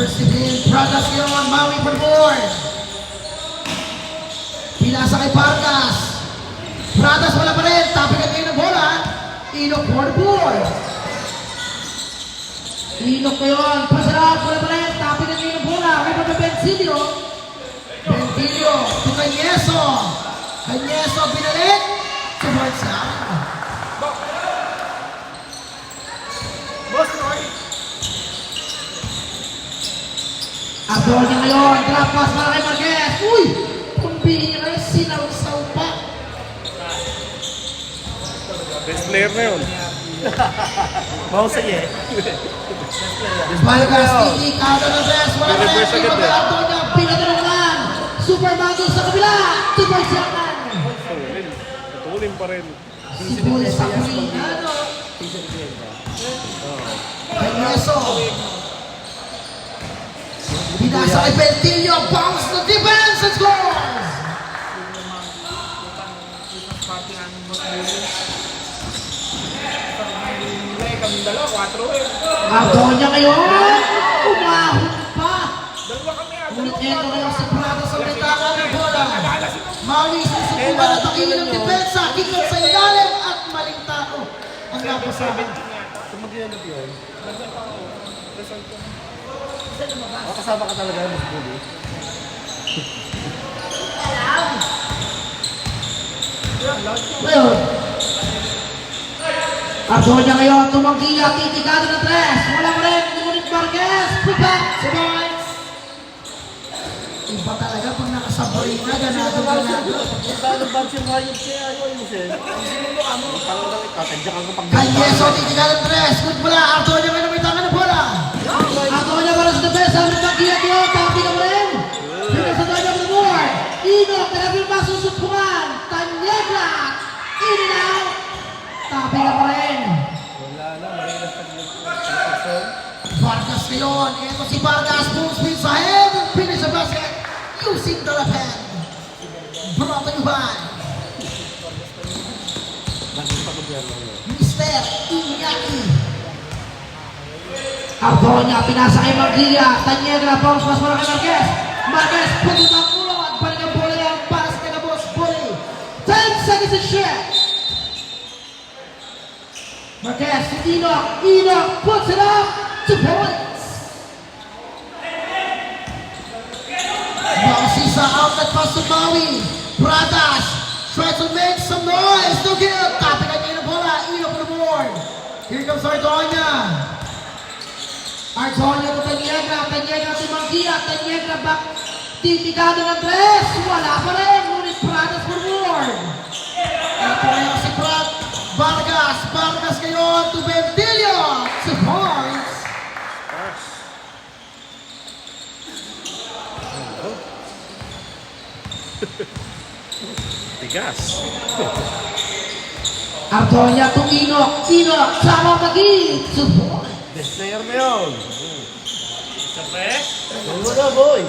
Persevere, Pradas yun, Maui for board. Pinasa kay Vargas. Pradas wala pa rin, tapigan ngayon ng bola. Inok for the board. Inok ko yun, pasarap, wala pa rin, tapigan ngayon ng bola. Kaya pa Bencilio. Bencilio, to Canyeso. Canyeso, pinalik. Support siya. Boss, Roy. Abol niya ngayon, drop pass para kay Marquez. Uy! Kumbili niya kayo, sinaw-saw pa. Best player na yun. Mahusay eh. Vargas, Titi, counter na best. Wala na Reverse yung agad eh. pagkato niya, pinatulungan. Super Mango sa kabila. Super Siakan. Natulin pa rin. Sibul sa Kulinano. Canyeso. Binasa kay Bentillo, bounce to defense and scores! Kaming dalawa, 4 eh. Abol niya ngayon. Umahon pa. Dalawa kami ah. Ngunit eto ngayon si Prado sa bintana ng bola. Maui susubukan at takilin ng depensa. Kikot sa ilalim at maling tao. Ang napasabi. Kung mag-ianap yun, kasama ka talaga yung mas-bully. Ngayon. Abol niya ngayon. Tumanggiya. Titigado ng tres. Walang rin. Ngunit Marquez. Pupak. Subites. Iba talaga pag nakasabay na. Ganado. Ang bounce yung hayop siya, ayaw mo siya. Ang sinundo ka mo. Parang lang ikaw, tadya kang kapag Canyeso. Titigado ng tres. Good bola. Abol niya ngayon. May tangan ng bola. Abol niya para sa depensa. Tumanggiya niyo. Tapi ka mo rin. Dito sa tayo ng board. Inok. Talagang masusupungan. Tanyegra. In and out. Tapi ka mo rin. wala na, marilas ka din. Vargas ngayon. Ito si Vargas. Full speed sa head. And finish the basket. Using the left hand. Brought to you by Naging pag-gobyerno yun. Mr. Iñaki. Ardoña, pinasa kay Maglia. Tanyegra, bounce pass para kay Marquez. Marquez, pumunta ang ulo at balik ang bola yan para sa taga-boss Bully. 10 seconds to shoot. Marquez, Inok. Inok puts it up. 2 points. Mausisa outlet pass to Maui. Pradas tries to make some noise. No good. Tapikan niya ng bola. Inok on the board. Here comes Ardoña. Ardoña to Tanyegra. Tanyegra to Maglia. Tanyegra back. Titigado ng tres. Wala pa rin. Ngunit Pradas for board. Ito ngayon si Brad Vargas. Vargas ngayon to Bentillo. 2 points. Tigas. Ardoña to Inok. Inok. Sama Magli. 2 points. Best player mo yun. Ano na, boy?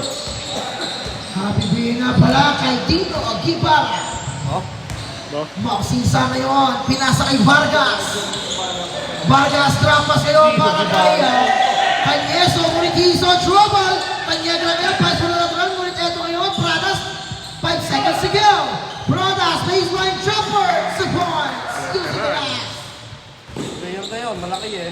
Happy being nga pala kay Tito Aguibar. No? Mausisa ngayon. Pinasa kay Vargas. Vargas trampas ngayon para kay Canyeso. Ngunit he's on trouble. Tanyegra ngayon. Pass for the natural. Ngunit eto ngayon. Pradas. 5 seconds to go. Pradas. Baseline jumper. 2 points. Using the last. Player na yun, malaki eh.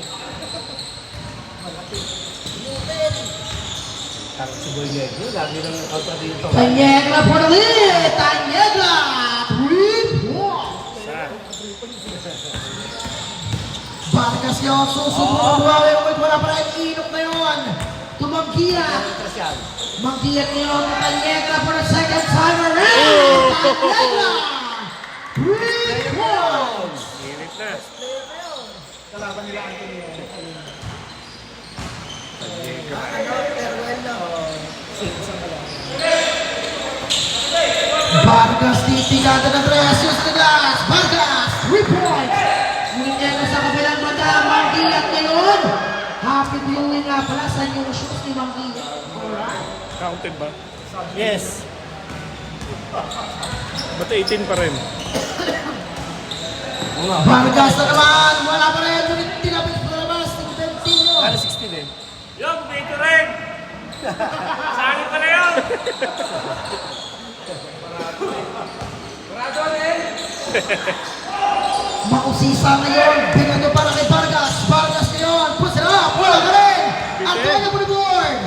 Takot si Boy Negro, lagi nang outa dito. Tanyegra for the lead. Tanyegra. 3 points. Vargas yun. Susunod. Buhawi. Wala pa rin. Inok na yun. Tumanggiya. Trasyal. Magdiyan ngayon ng Tanyegra for the second time around. Tanyegra. 3 points. Init na. Kalaban nila Antonio. Vargas titigada ng Reyes Nidas. Vargas, 3 points. Ngunit yan sa kabilang banda, Magdiyan ngayon. Happy viewing nga pala sa yung shoes ni Magdiyan. Alright. Counted ba? Yes. Ba't 18 pa rin? Vargas na naman. Wala pa rin. Ngunit tinapit pa labas ng Bentillo. Kala 16 eh. Yung, dito rin! Sali pala yun! Mausisa ngayon, binato para kay Vargas. Vargas ngayon, push it up, wala ka rin. Antonio for the board.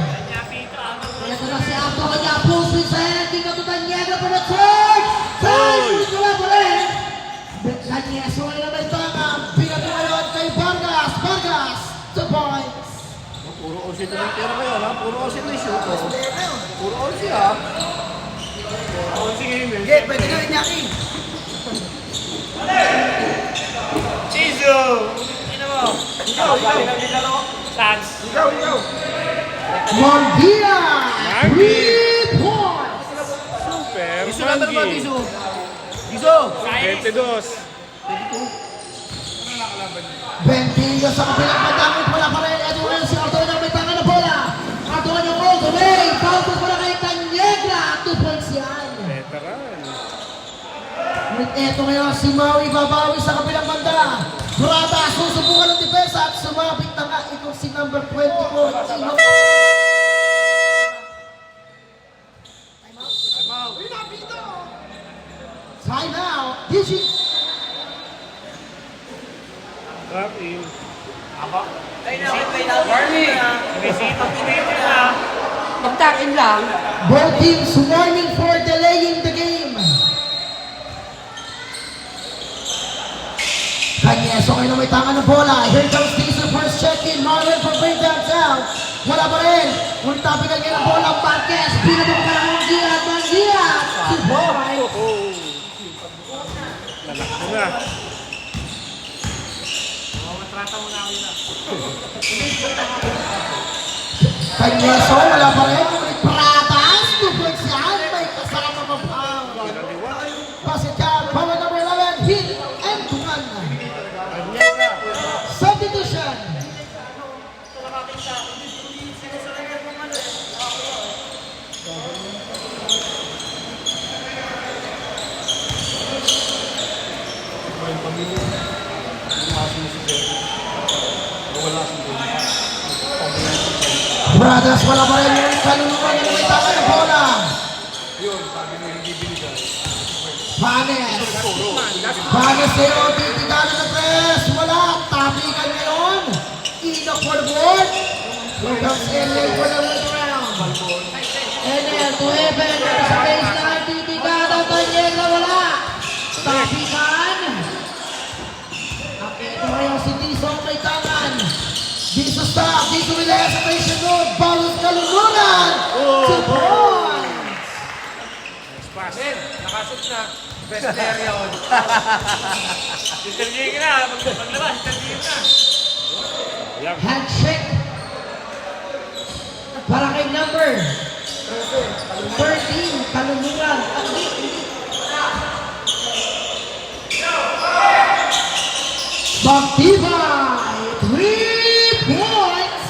Ito na si Antonio, full swing sa hand, binato Daniela for the third. Time, push it up rin. Daniela, so ngayon na may tanga. Binato ngayon kay Vargas. Vargas, 2 points. Puro OC ito ng tira kayo, ha? Puro OC ito yung shoot, oh. Puro OC, ha? Okay, pwede ka rin yaki. Chizu! Sino mo? Sans. Mondia, 3 points. Super Giso na ba, Mangi. Giso? Giso! 22. Bentillo sa kapilang pagdamit, wala pa rin. Ito rin si Antonio, may tanga na bola. Antonio all the way. Foul para kay Tanyegra. 2 points yan. Veteran. Ngunit eto ngayon, si Maui babawi sa kapilang banda. Brada, susubukan ng depensa at sumabit na nga itong si number 24. Tino. Time out. Digi. Trap in. Barney! Bisita pinito na. Magtakin lang. Both teams warning for delaying the game. Kanyeso ngayon na may tanga ng bola. Here comes Diesel first check-in. Marlon for bring downtown. Wala pa rin. Ngunit tapigan ngayon ng bola. Marquez. Pinabok ka ng Mangia. Mangia. Si Boy. Oh. Lalak mo na. Kanyeso. Wala pa rin. Ngunit Pratas. 2 points yan. May kasama pa pa. Pasityan. Power number 11. Hit and tungan. Substitution. Brothers, wala pa rin yung kaluluman na may tama ng bola. Panes. Panes sa'yo, titigalan ng press. Wala, tapikan ngayon. Enoch for the board. Here comes Enel for the round around. Enel to heaven. Ito sa baseline, titigalan. Tanyegra, wala. Tapikan. Okay, ito ngayon si Tiso ang may tangan. Diso stop, Diso with the hesitation move. Balot kalulunan. 2 points. Nakasot na. Best player yun. Interview ka na. Paglabas, interview ka na. Ayan. Handshake. Para kay number 13, kalulunan. Bantibay, 3 points.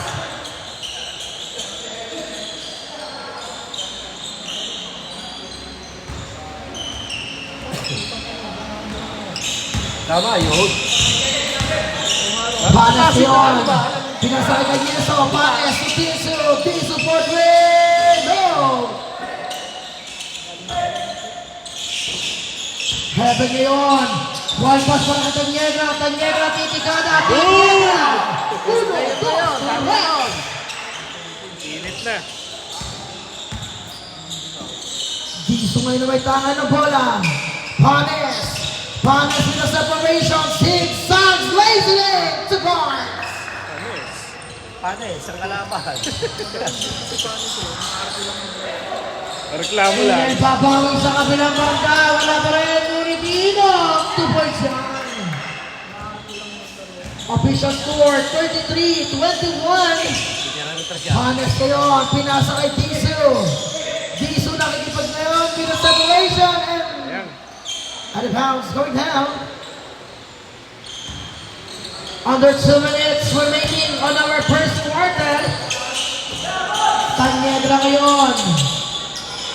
Tama, yun. Panes yun. Pinasakay kay Yeso. Panes si Tiso. Tiso for three. No. Heaven ngayon. One pass para kay Tanyegra. Tanyegra titikada. Tanyegra. Uno, dos, tres. Init na. Diso ngayon na may tangan ng bola. Panes. Panes with the separation. Zigzags. Lazy to guards. Paano eh, isang kalaban. Reklamo lang. Ayan, babawi sa kabilang banda. Wala pa rin. Nunitino. 2 points yan. Official score, 33-21. Panes ngayon. Pinasa kay Tiso. Tiso nakikipag ngayon. Pina-separation. And Ayan. out of bounds. Going down. Under 2 minutes remaining on our first quarter. Tanyegra ngayon.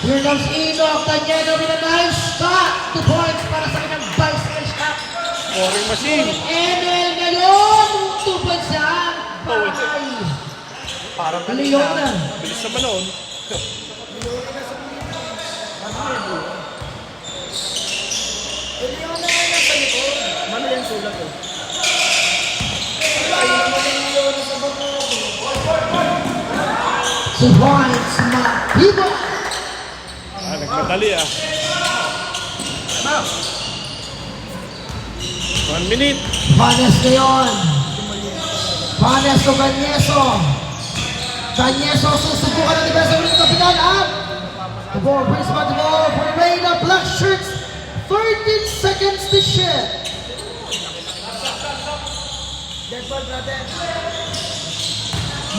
Here comes Enoch. Tanyegra with a nice shot. 2 points para sa kanyang bicycle shot. Scoring machine. Enel ngayon. 2 points yan. Oh, Bye. Parang Leon na. Bilis naman noon. Mano yung sulat eh. Survives Mahiba. Nagmadali ah. 1 minute. Panes ngayon. Panes to Canyeso. Canyeso susubukan ng depensa ulit ng kapitan at the ball brings back the ball for the rain of black shirts. 13 seconds to shoot.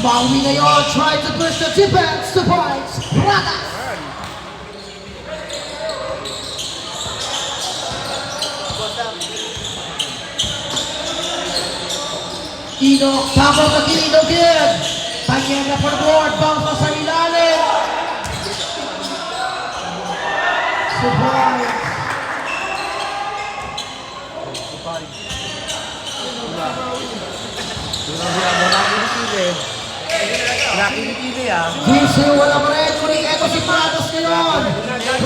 Maui ngayon try to push the defense to points. Bragas. Ino, tapos na Ino Gid. Tanya na for the board, bounce pa sa ilalim. Surprise. Nakikitili ah. Gisu, wala pa rin. Kuning eto si Pradas ngayon.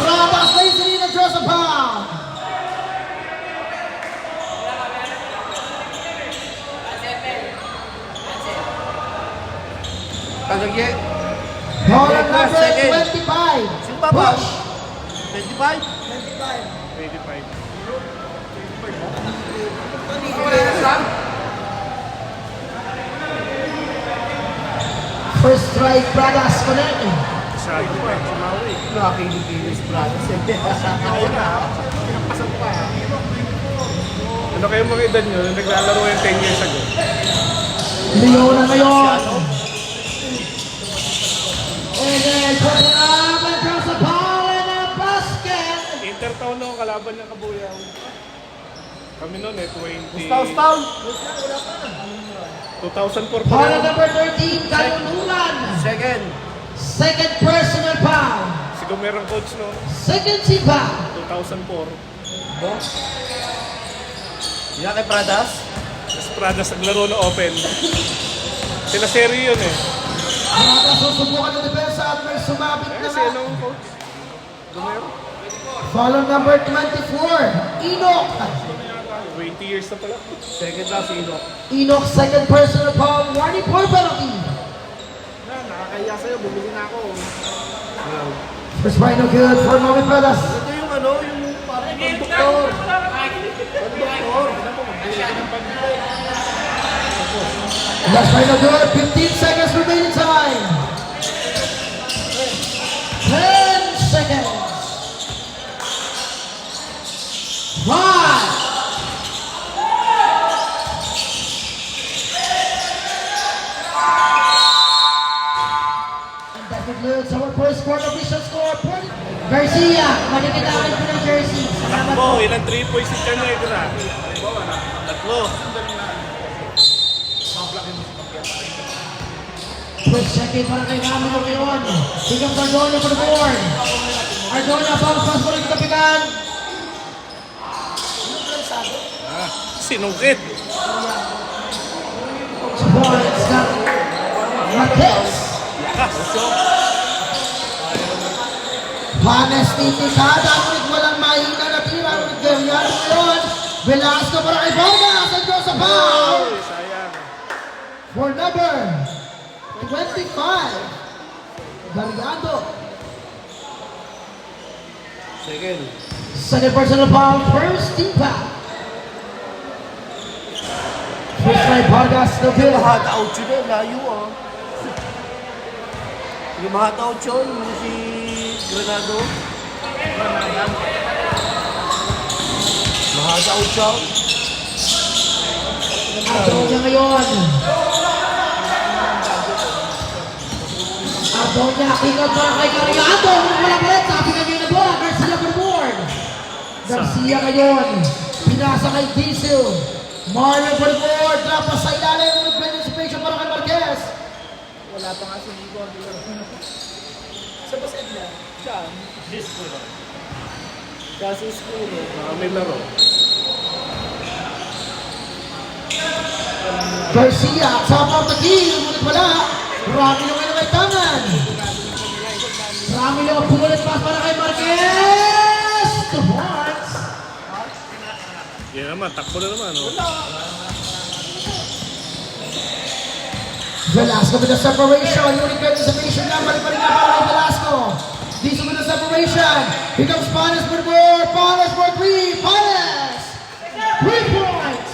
Pradas na yung Serena Joseph Howe. Kagagye. Ball at number Second. 25. Sino pa ba? Push. 25? 25. First strike, Pradas connect. Sabi ko eh, sumawi. Nakikitili si Pradas eh. Ano kayo mga edad nyo? Nung naglalaro yung 10 years ago. Leona ngayon. And then, put it up across the ball and a basket. Intertown no, kalaban ng Kabuyaw. Kami noon eh, 20... Staw. 2004 pa Ball rin. at number 13, Kalululan. Second. Second personal foul. Si Gomerang coach no, Second team foul. 2004. Yan kay Pradas. Mas Pradas naglaro na open. Sila serye yun eh. Pradas susubukan ng depensa at may sumabit Eh, na si anong coach? Gomero? Foul on number 24, Enoch. 20 years na pala. Second lang si Ino. Enoch, second personal foul, warning point penalty. Nakakaya sa'yo, bumili na ako. First right, no good for Mami Pradas. Ito yung ano, yung parang doktor. Last right, no good, 15 seconds remaining time. 10 seconds. 5. And that concludes our first quarter official score. Garcia, manikitaan ko ng jersey. Salamat po. Oh, ilang 3 points si Canegra. Tatlo. First second para kay Ramiro ngayon. Bigam Cardona for the board. Cardona, bounce pass for the kapitan. Sinungkit. Points na Marquez. Panes titikada. Ngunit walang mahina na tira. Ngunit Guerrero ngayon. Velasco para kay Vargas. And Joseph Howe. Oy, sayang. For number 25. Gargado. Second. Second personal foul. First team foul. First right, Vargas. No good. Mahata out yun eh, layo ah. Yung mahata out yun, yung si Granado. Mahata out yun. Adonia ngayon. Adonia, king of para kay Gargado. Wala pa rin. Sabi nga ngayon na bola. Garcia for the board. Garcia ngayon. Pinasa kay Diesel. Mario for the board. Dapat sa ilalim ng participation para kay Marquez. Wala pa nga si Nico. Sa basket na? Saan? Disco lang. Kasi school eh. May laro. Garcia, top of the key. Ngunit wala. Rami naman na may tangan. Rami naman pumulit pass para kay Marquez. To Barnes. Yan naman, takbo na naman. Oh. Velasco with the separation. Unit guard separation lang. Balik pa rin nga para kay Velasco. Dizon with the separation. Here comes Panes for the board. Panes for 3. Panes. 3 points.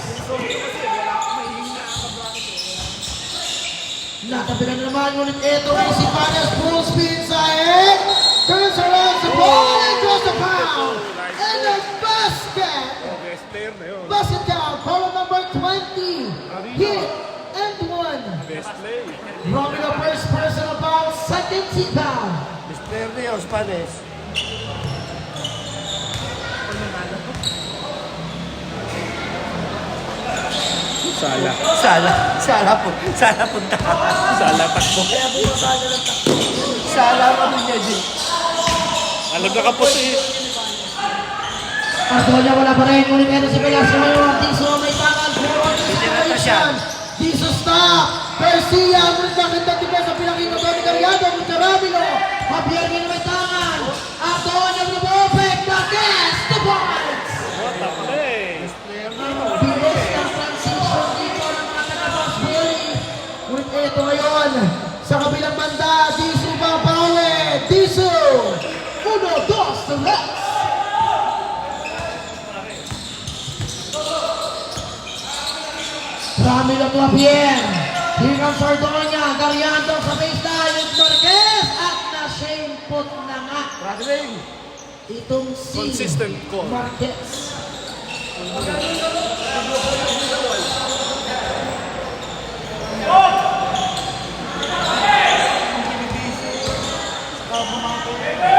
Natabilan na naman. Ngunit ito ay si Panes. Full speed inside. Turns around the ball and draws the foul. And the basket. Best player na yun. Basket down. Column number 20. Hit and one. Best play. Drawing the first personal foul. Second team foul. Best player na yun, Spanish. Sala. Sala punta. Sala takbo. Sala pa rin niya, G. Alam na kapos eh. Artonia wala pa rin. Ngunit ito si Velasco ngayon. Tiso may tangan. Forward situation. Tiso stop. Garcia. Ngunit bakit na tiba sa pinakita doon ni Cariado. Mucharamilo. Javier niya na may tangan. Artonia with the ball back. Marquez. The points. What a play. Bilis ng transition dito ng mga taga-boss Billy. Ngunit ito ngayon. Sa kabilang banda. Tiso babawi. Tiso. 1, 2, 3. Rami lang Javier. Here comes Ardonia. Garianto sa baseline. Yung Marquez. At na-shamepot na nga. Itong si Consistent call. Marquez.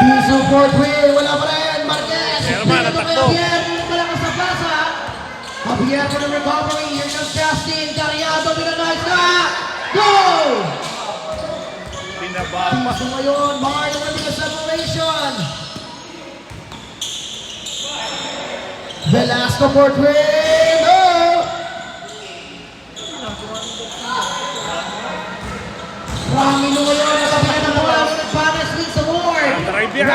Tiso for 3. Wala pa rin. Marquez. Kaya naman, Ito kay natakbo. Javier. Malakas sa plaza. Javier for the recovery. Here comes Justin. Garianto with a nice shot. Go! Pinababa. Tiso ngayon. Mark with the separation. Velasco for 3. No! Rami mo ngayon. Nakabihan ng bola. Panes wins the award. Drive yan.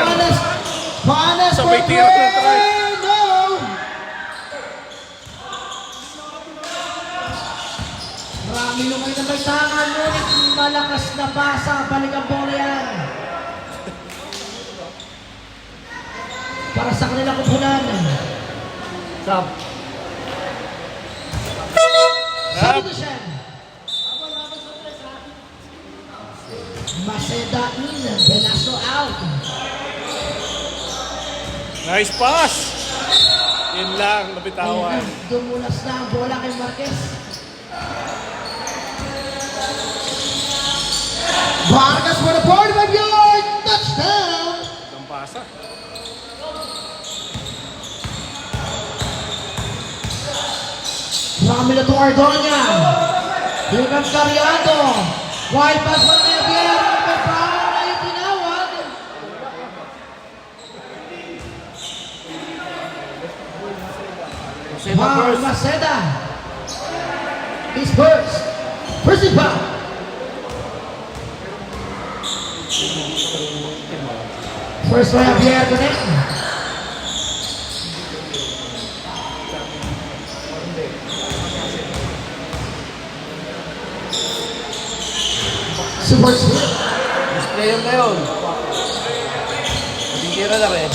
Panes for Sabay 3. tira ng drive. No! Rami mo ngayon na may tangan. Ngunit malakas na pasa. Balik ang bola yan. Para sa kanilang kupunan. Sab. Substitution. Maceda in. Velasco out. Nice pass. Yun lang, nabitawan. Ayan, dumulas na ang bola kay Marquez. Vargas for the 45-yard touchdown. Ang pasa. Rami na itong Ardonia. Here comes Cariado. Wide pass para kay Javier. May foul na yung tinawag. Foul, Maceda. His first. First and foul. First by Javier connect. Super sweet. Best player na yun. Tira na rin.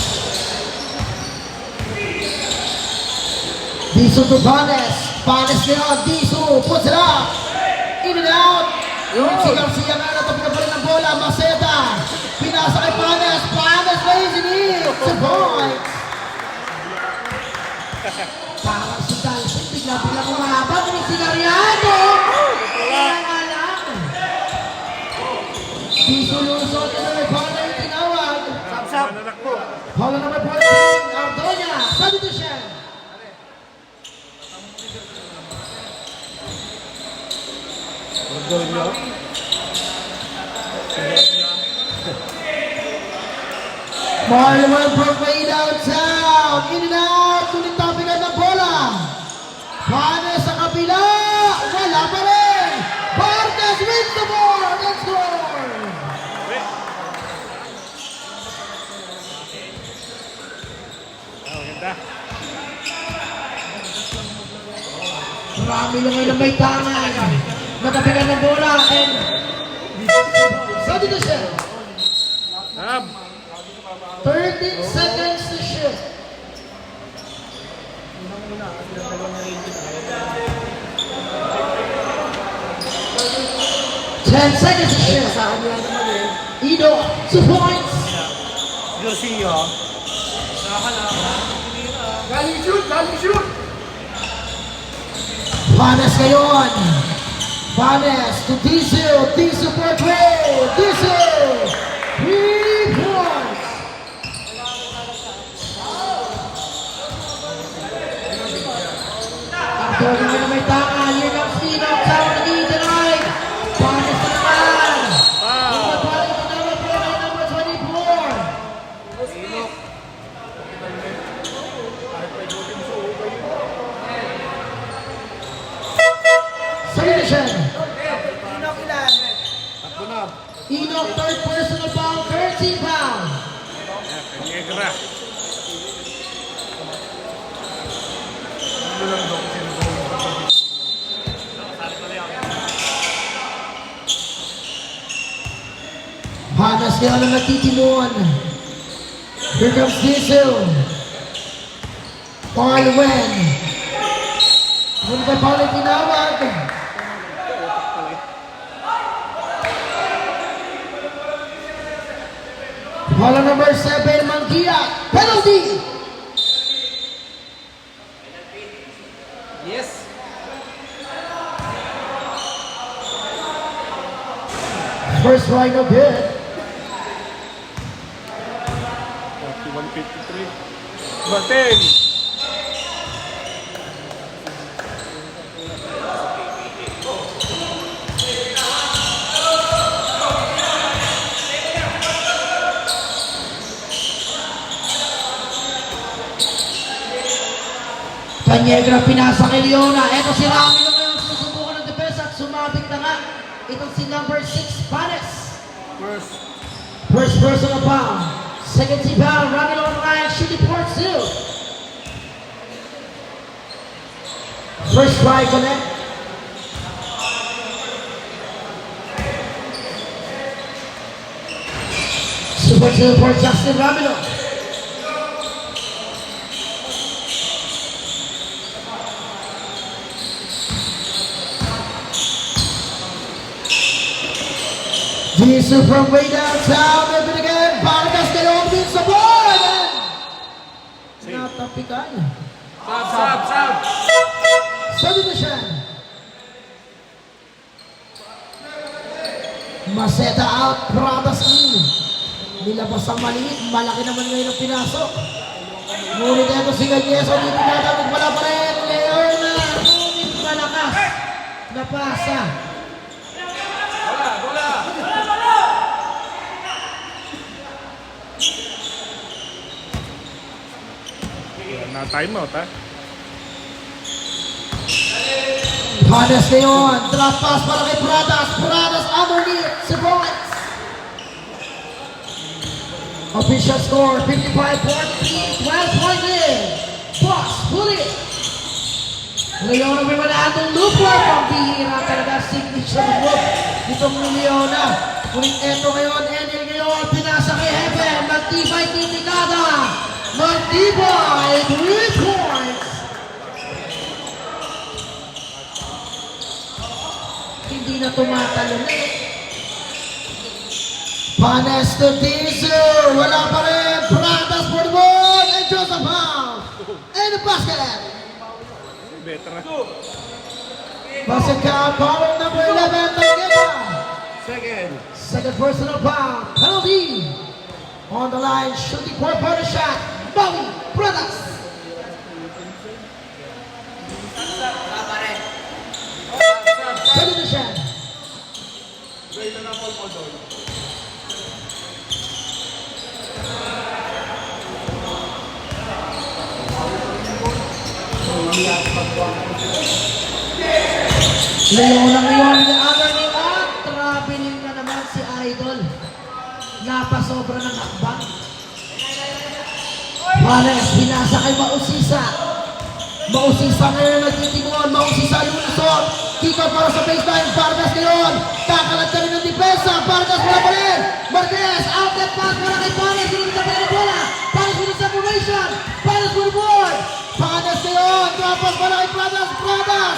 Diso to Panes. Panes na Diso puts it up. In and out. Yung si Garcia nga na tabi na pa rin ang bola. Maceda. Pinasa kay Panes. Panes lays it in. It's a point. Parang si Dalsin. Bigla-bigla kumahabang. Yung si Gariano. Kaya nga lang. Diso lusot. Ito may bola yung tinawag. Sab. Mananak mo. Bola number 14. Ardonia. Substitution. Orgulyo. Marlon broke way downtown. In and out. Tulit tapigan ng bola. Panes sa kabila. Wala pa rin. Vargas wins the ball. Let's go. Ramilo ngayon may tangan. Nakapigan ng bola and substitution. 13 seconds to shoot. 10 seconds to shoot. Sa kanya naman eh. Ido, 2 points. Garcia. Galing shoot! Panes ngayon. Panes to Diesel. Diesel for 3. Diesel. 3 points. Ang toga ngayon may tangan. Here comes Dino. Tower na denied. Panes na naman. Panes na naman po kay number 24. Substitution. Enoch, third personal foul, 13 foul. Negra. Hanas kaya lang nagtitimuan. Here comes Diesel. Parlwen. Muna ba Paul ay tinawag? Ball number 7, Mangia. Penalty! Yes. First right of hit. 41-53. Batin! Panyegra pinasa kay Leona. Eto si Ramilo ngayon susubukan ng depensa at sumabit na nga. Itong si number 6, Panes. First personal foul. Second team foul. Ramilo on the line. Shooting port still. First try connect. Super still for Justin Ramilo. Diesel from way downtown, maybe again, Vargas ngayon din sa board! Natapikan. Sab! Substitution. Maseta out, Pradas in. Nilabas ang maliit, malaki naman ngayon ang pinasok. Ngunit ito si Ganyeso, dito natin wala pa rin. Leona, ngunit malakas. Napasa. Na timeout ha. Panes ngayon, drop pass para kay Pradas. Pradas underneath, si Boyce. Official score, 55-43, 12-point lead. Boss, Bullet. Ngayon ang may manatong looper. Pambihira talaga, signature move nitong Leona. Ngunit eto ngayon, Enel ngayon, pinasa kay Heaven. Magtibay, tinikada. Magtibay, 3 points. Hindi na tumatalon eh. Panes to Diesel. Wala pa rin. Pratas for the ball. And Joseph Howe. And the basket. Veteran. Basket count. Foul number 11. Tangela. Second personal foul. Penalty. On the line. Shooting for a shot. Bowie. Pratas. Substitution. Leona ngayon ni Agarning at traveling na naman si Idol. Napasobra ng hakbang. Panes, pinasa kay Mausisa. Mausisa ngayon nagtitimon, mausisa lulusot. Kiko para sa baseline, Vargas ngayon. Kakalat kami ng depensa, Vargas mula pa rin. Marquez, outlet pass para kay Panes. Sinunod sa pala bola. Panes with the separation. Panes with the board. Panes ngayon, trapas para kay Pradas. Pradas.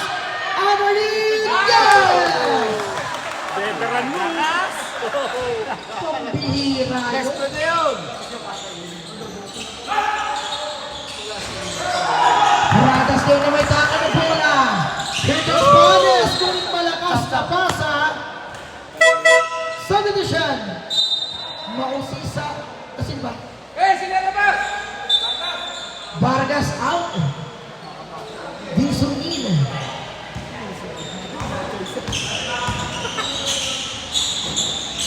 Underneath, yes! Veteran mo. Pambihira yun. Gusto na yun. Pradas ngayon na may taka ng bola. Here comes Panes. Ngunit malakas na pasa. Substitution. Mausisa. Asin ba? Sige labas! Vargas out. Dixon in.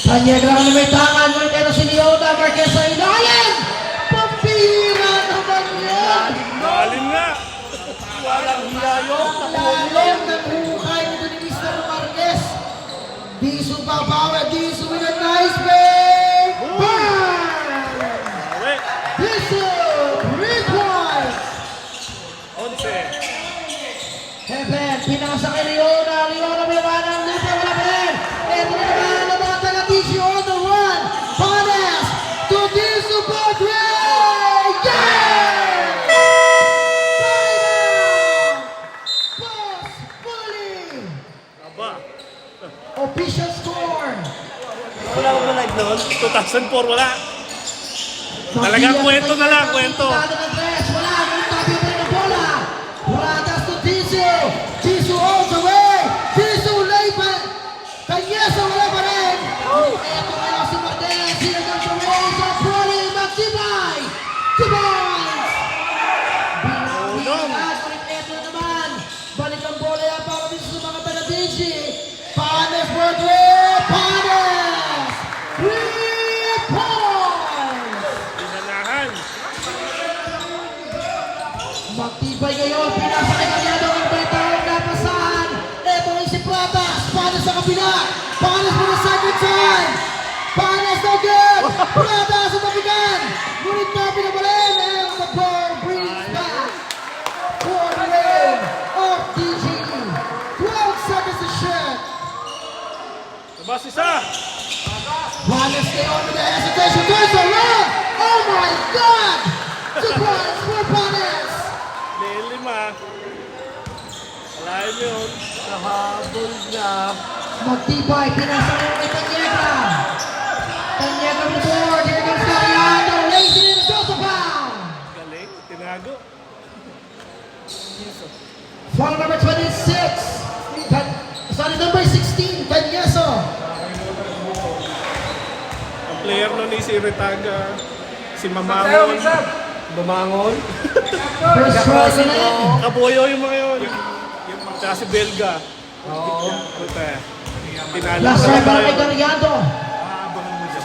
Tanyagra na may tangan. Ngunit ito si Leota Marquez sa ilalim. Pambihira naman yan. Lalim nga. Walang hilayo. Lalim ng hukay nito ni Mr. Marquez. Dixon babawi. Dixon with a nice break. Bang! Awe. Dixon, 3 points. 11. Heaven, pinasa kay Leona. Leona may manang lupa, wala pa rin. Ito na naman ang mga taga-Tisio on the run. Panes to Tisio Padre. Yeah! Timeout! Boss Bully. Aba. Official score. Wala ko ba live noon? 2004 wala. Talagang kwento na lang, kwento. Wala, nung tabi pa rin ang bola. Pradas to Tisio. Tisio all the way. Tisio lay pa. Kanyesa wala pa rin. Ito ngayon si Marquez. Here comes the race of Brody Magtibay. Tibay. Binagbigas. Ito naman. Balik ang bola yan para dito sa mga taga-Digi. Panes for 3. Panes. 3 points. Pinanahan. Magtibay ngayon, pinasa kay Calyado ang betawang napasahan. Ito ay si Pratas, Panes sa kabila. Panes for the second time. Panes no good. Pratas sa tabigan. Ngunit na pinabalin and the ball brings back for the win of DG. 12 seconds to shoot. Labas isa. Panes ngayon with the hesitation. Turns around. Oh my God! 2 points for Panes. Lilima. Alayin mo yun. Nahabol na. Magtibay, pinasa ngayon kay Tanyegra. Tanyegra with the board. Here comes Calyado. Lays it in, goes a foul. Galing. Tinago. Foul number 26. Sorry, number 16. Tanyeso. Ang player nun ni si Retaga. Si Sayo, Mamangon. sab! Bumangon. First strike in it. Kaboyo yung mga yun. Tsaka si Belga. Oo. Puta. Tinalo Last pa strike para tayo. kay Calyado.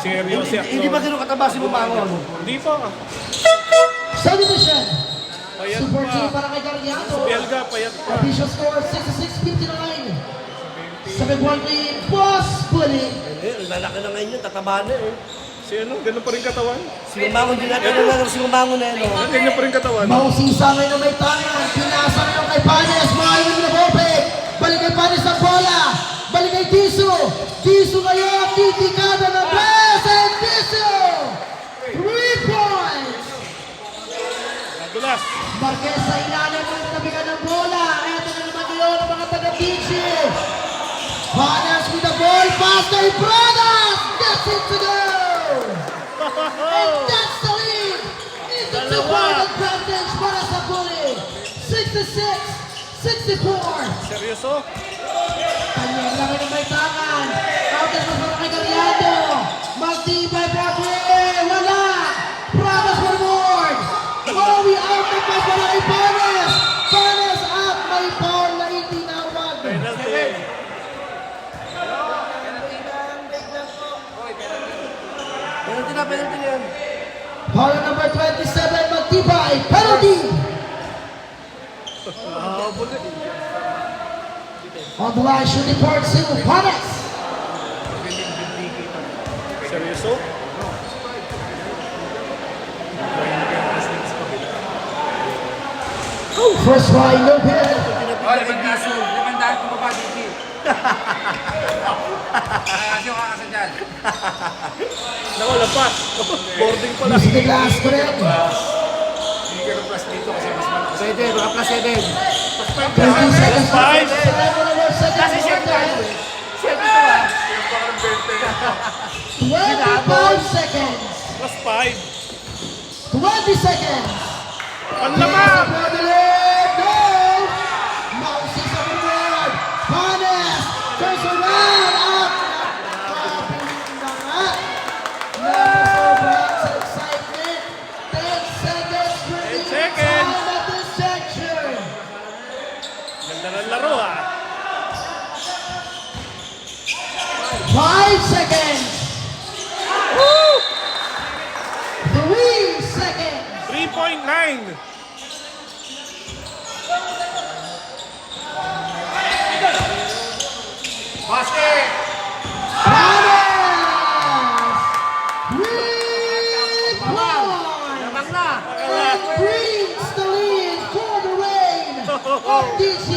Seryo si Hindi ba Akson. ganun kataba si Bumangon? Hindi po. Substitution. Payat Super G pa. para kay Calyado. Belga, payat pa. Official score 66-59. 7-point lead. Boss Bully. Eh, lalaki na ngayon yun. Tataba na eh. Si ano, ganun pa rin katawan. Si Bumangon din natin. Ano lang si Bumangon na yun. oh. Ganyan pa rin katawan. Mausisa ngayon na may tangan. Pinasa ngayon kay Panes. Maayos na Bopek. Balik kay Panes ang bola. Balik kay Tiso. Tiso ngayon. Titikada na press. And Tiso. 3 points. Nadulas. Marquez sa ilalim ng tabigan ng bola. Ito na naman ngayon ang mga taga-Tichi. Panes with the ball. Pass kay Pradas. Gets it to go. And that's the lead. It's a 2-point advantage para sa Bully. 66-64. Seryoso? Kanyang laki ng may tangan. Outas mo para kay Calyado. Magtibay Padre. Wala. Pradas for the board. Maui out ng pass para kay Panes. Panes at may foul na itinawag. Penalty. Penalty na, penalty na yan. Foul number 27, Magtibay. Penalty. Nahabol na eh. On the line, shooting part 2, Panes. Seryoso? First try, no hit. Oh, limandaso. Limandahan ko ba, Diki? Asyo ka kasi dyan. Naku, lapas. Boarding pala. This is the last correct. Hindi ka plus dito kasi mas malakas. Pwede, baka plus 7. 30 seconds. Five. Kasi chef tayo eh. Chef ito ah. 25 seconds. Plus 5. 20 seconds. Panlaman! No! Mousy sa board. Panes. Turns around. Out. Nakapilin na nga. Sobrang sa excitement. 10 seconds. 10 seconds. Time of this section. Ganda ng laro ah. 5 seconds. 3 seconds. 3.9. Basket! Lamang na. Brings the lead for the reign of DC.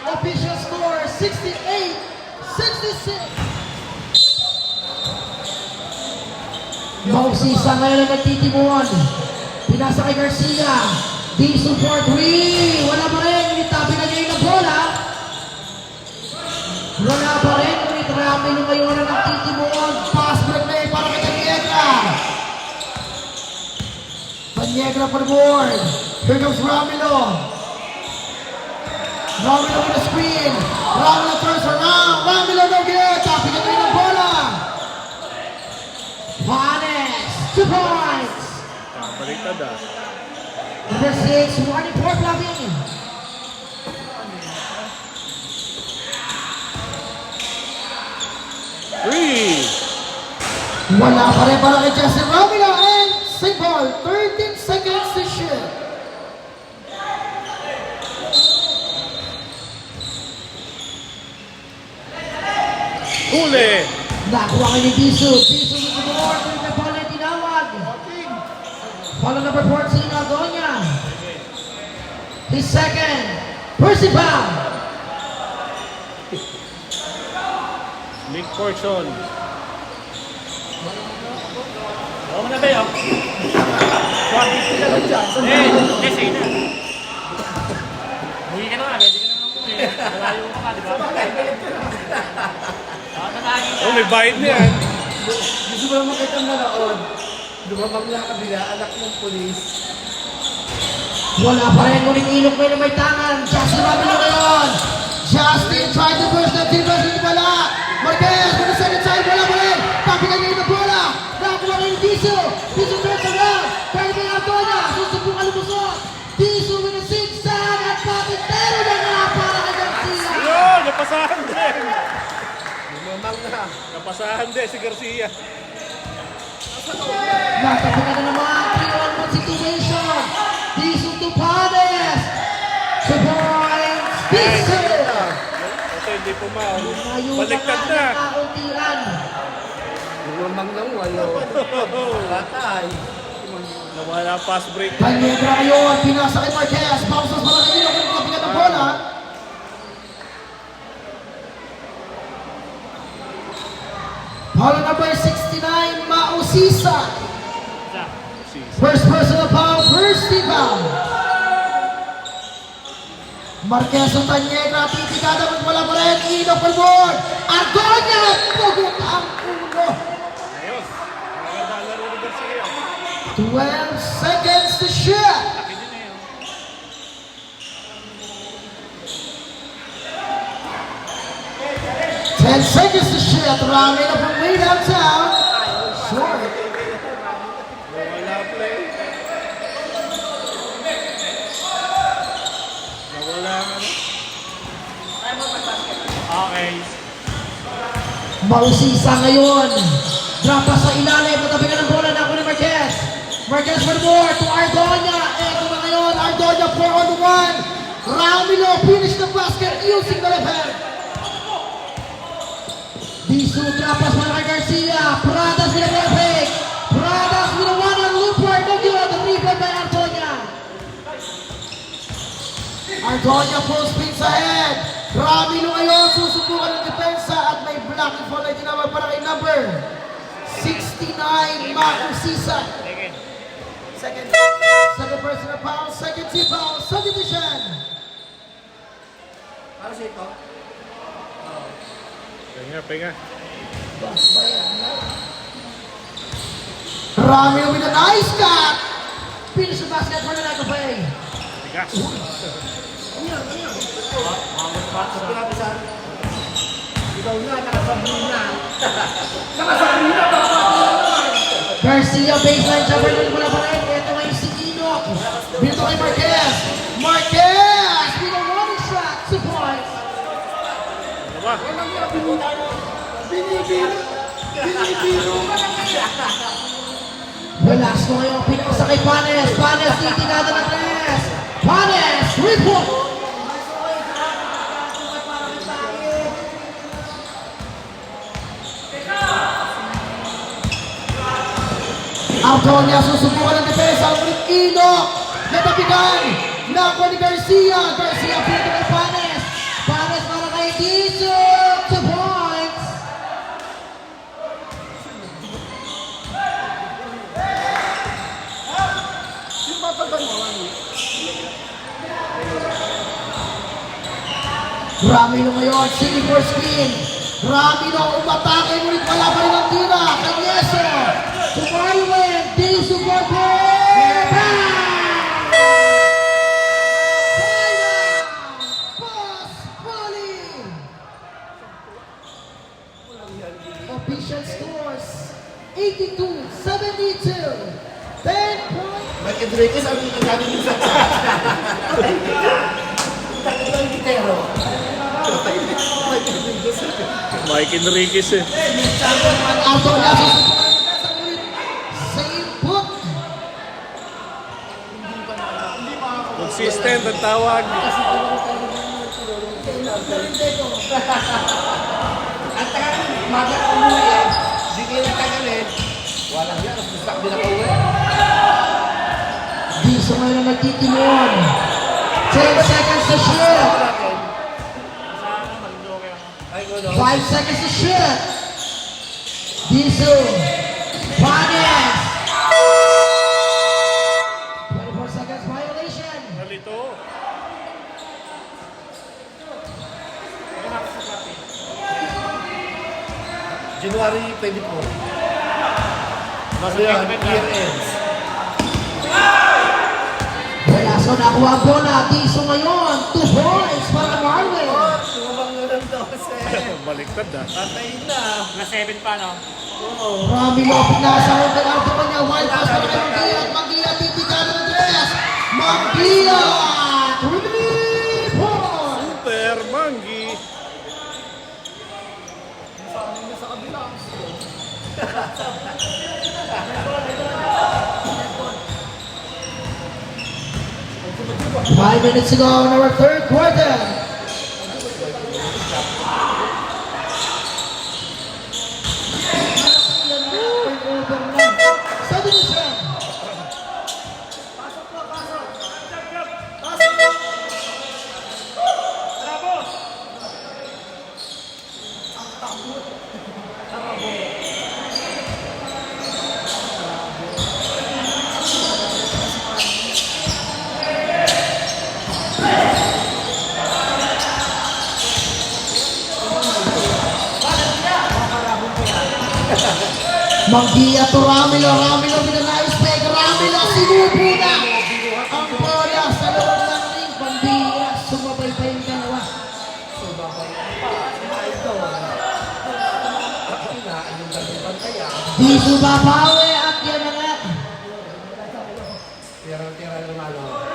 Official score 68-66. Mausisa ngayon ang nagtitimuan. Pinasa kay Garcia. Deep support 3. Wala pa rin. Nitabi na niya yung bola. Wala pa rin. Ngunit Ramilo ngayon ang nagtitimuan. Pass break na para kay Taniegra. Taniegra for the board. Here comes Ramilo. Ramilo with the screen. Ramilo turns around. Ramilo no good. Tapi na niya yung bola. Panes. 2 points. Baliktad ah. Number 6, warning for bluffing. Three. Wala pa rin para kay Justin Ramilo and simple, 13 seconds to shoot. Huli. Nakuha kay ni Bisu. Bisu with the board. With the ball na tinawag. Ball number 14, Aldonia. His second. Percival. Link portion. Ako mo na ba yun? Sige na. Umuwi ka na nga, pwede ka na umuwi. Malayo ka pa, di ba? Oh, may bayad na yan. Gusto mo lang makita ang nanood. Lumabang lang kabila, anak ng polis. Wala pa rin. Ngunit ilok may na may tangan. Justin Ramilo ngayon. Justin tried to push the team. Hindi wala. Marquez with the second side. Wala pa rin. Tapi na niya yung bola. Nakuha rin yung Bisu. Bisu turns around. Pero may Antonia. Susubong alumusot. Bisu with a zigzag. At patintero na nga para kay Garcia. Yun, napasahan din. Lumabang na. Napasahan din si Garcia. Natabi na naman. 3-1-1 situation. Bisu to Panes. 2 points. Bisu. Ito hindi pumaw. Ayun Baliktad na. nakauntian. Lumabang ng walo. Patay. Nawala pass break. Taniegra ngayon, pinasa kay Marquez. Bounces pala kay Ilok kung kapigat ng bola. Bola number 69, Mausisa. First personal foul, first foul. Marquez ang Taniegra, titikada kung wala pa rin. Ilok for board. Ardonia, pugot ang ulo. Ayos. Maganda ang laro ni Garcia. 12 seconds to shoot. 10 seconds to shoot. Ramilo from way downtown. Short. Nawala play. Nawala ano. Okay. Mausisa ngayon. Drop pass sa ilalim. Patabi ka ng bola na ako ni Marquez. Marquez for the board to Ardonia. Ito na ngayon. Ardonia 4-on-1. Ramilo finish the basket using the left hand. Bisu drop pass para kay Garcia. Pradas with a ball fake. Pradas with a one-on looper. No good. The rebound by Ardonia. Antonia full speed sa head. Ramilo ngayon susubukan ng depensa at may block and fall ay tinawag para kay number 69, Mako Sisa. Second personal foul, second team foul, subdivision. Para sa ito. Pinga. Ramilo with a nice cut. Finish the basket for the Nakapay. Tigas. Sa pinapisan. Ikaw na, nakasabi na. Garcia baseline jumper din mula pa rin. Ito ngayon si Enoch. Dito kay Marquez. Marquez with a one shot. 2 points. Ano ba? Relax mo ngayon. Pinakasa kay Panes. Panes titinada ng tres. Panes. 3 points. Antonia susubukan ng depensa. Ulit Enoch. Natabigan. Nakuha ni Garcia. Garcia pinito kay Panes. Panes para kay Tiso. 2 points. Ramilo ngayon, singing for spin. Ramilo umatake, ngunit wala pa rin ang tira. Kanyeso, to Marwin, Tiso for play. Pass, volley. Official scores 82-72. 10 points. Mike Enriquez, ang nagkagabi niyo sa Takot Gitero. Mike Enriquez eh. Antonia susubukan ng depensa, ngunit sa input. Consistent ang tawag. Ang tagal, magat umuwi eh. Di kayo nagtagal eh. Walang yan, mas gusto din ako uwi. Diso ngayon ang nagtitinyon. 10 seconds to shoot. Ay, ko 5 seconds to shoot. Diso. Panes. 24 seconds violation. Nalito. January 24. Mas yan, year ends. Velasco nakuha ang bola. Diso ngayon. 2 points para Marwin. Sumabang na ng 12. Baliktad ah. Patay na. Na 7 pa, no? Oo. Ramilo pinasa ng penalty pa niya. Wild pass para kay Mangia. At Mangia titigado ng tres. Mangia. 3 points. Super Mangi. Five minutes to go in our third quarter. Subdivision. Mangia to Ramilo. Ramilo with a nice fake. Ramilo sinubo na. Ang bola sa loob ng ring. Mangia sumabay pa yung dalawa. Di sumabawi at yan na nga. Tira yung ano.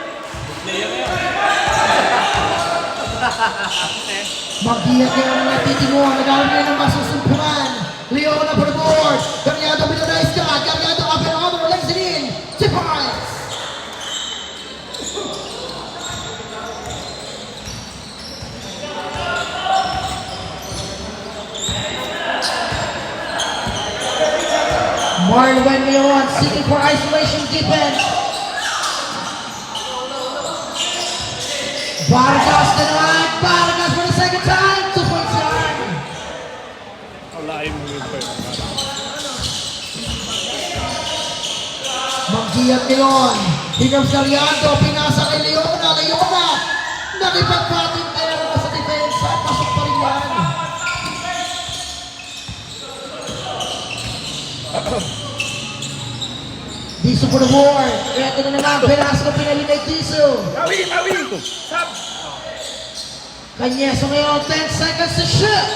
Mangia kaya ang natitinguan. Nagawin niya ng masusumpuran. Leona for the board. Garniato with a nice cut. Garniato up and over. Legs it in. 2 points. Marlon Leon seeking for isolation defense. Vargas na naman. Vargas for the second time. 2 points yan. Alain mo yun pa yun. Mag-Gian Leon. Hinam sa Riando. Pinasa kay Leona. Leona. Nakipagpatintero na sa depensa. Pasok pa rin yan. Tiso for the war. Ito na naman. Velasco pinali kay Tiso. Bawi! Sab! Kanyeso ngayon. 10 seconds to shoot.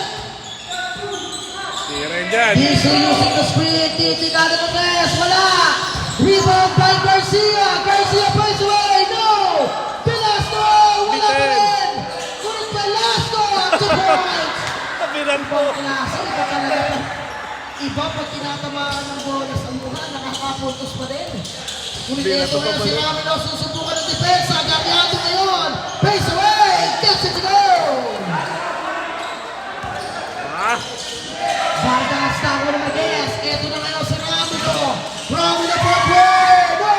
Tira yun dyan. Tiso using the screen. Titigado ng Reyes. Wala. Rebound by Garcia. Garcia plays away. No. Velasco. Wala pa rin. Ngunit Velasco. 2 points. Tabiran po. Klase. Iba talaga. Iba pag tinatamaan ng bola sa mukha. Nakakapuntos pa din. Ngunit ito ngayon si Ramiro. Susubukan ng depensa. Garriado ngayon. Plays away. Gets it to go. Vargas tago na mag-guess. Ito na ngayon si Ramiro. Ramiro for play! No!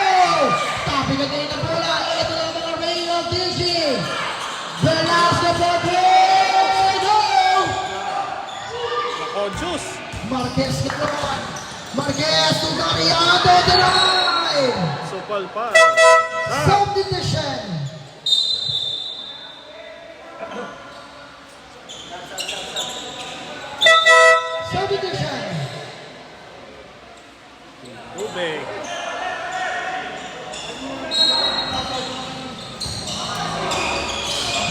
Tapi na ganyan ang bola. Ito na mga Ray of Digi. Velasco for play! No! Ako, juice. Marquez Kitron. Marquez to Garriado. Deny! Supal pa. Subdivision. Subdivision. Tubig.